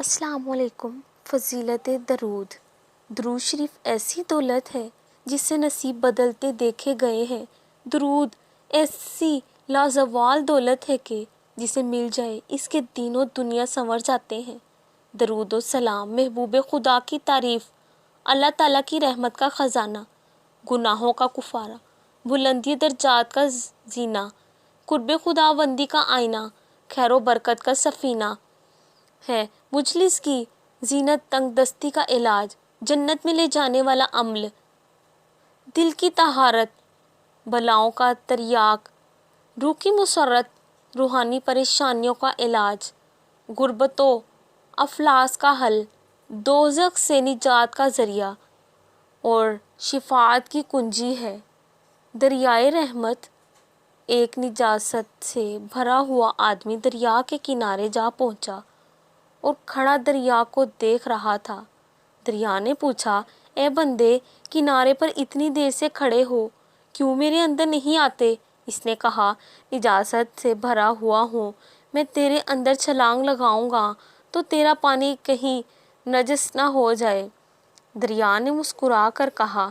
السلام علیکم۔ فضیلت درود۔ درود شریف ایسی دولت ہے جس سے نصیب بدلتے دیکھے گئے ہیں۔ درود ایسی لازوال دولت ہے کہ جسے مل جائے اس کے دین و دنیا سنور جاتے ہیں۔ درود و سلام محبوب خدا کی تعریف، اللہ تعالیٰ کی رحمت کا خزانہ، گناہوں کا کفارہ، بلندی درجات کا زینہ، قرب خداوندی کا آئینہ، خیر و برکت کا سفینہ ہے، مجلس کی زینت، تنگ دستی کا علاج، جنت میں لے جانے والا عمل، دل کی طہارت، بلاؤں کا تریاق، روح کی مسرت، روحانی پریشانیوں کا علاج، غربت و افلاس کا حل، دوزخ سے نجات کا ذریعہ اور شفاعت کی کنجی ہے۔ دریائے رحمت۔ ایک نجاست سے بھرا ہوا آدمی دریا کے کنارے جا پہنچا اور کھڑا دریا کو دیکھ رہا تھا۔ دریا نے پوچھا، اے بندے، کنارے پر اتنی دیر سے کھڑے ہو، کیوں میرے اندر نہیں آتے؟ اس نے کہا، نجاست سے بھرا ہوا ہوں، میں تیرے اندر چھلانگ لگاؤں گا تو تیرا پانی کہیں نجس نہ ہو جائے۔ دریا نے مسکرا کر کہا،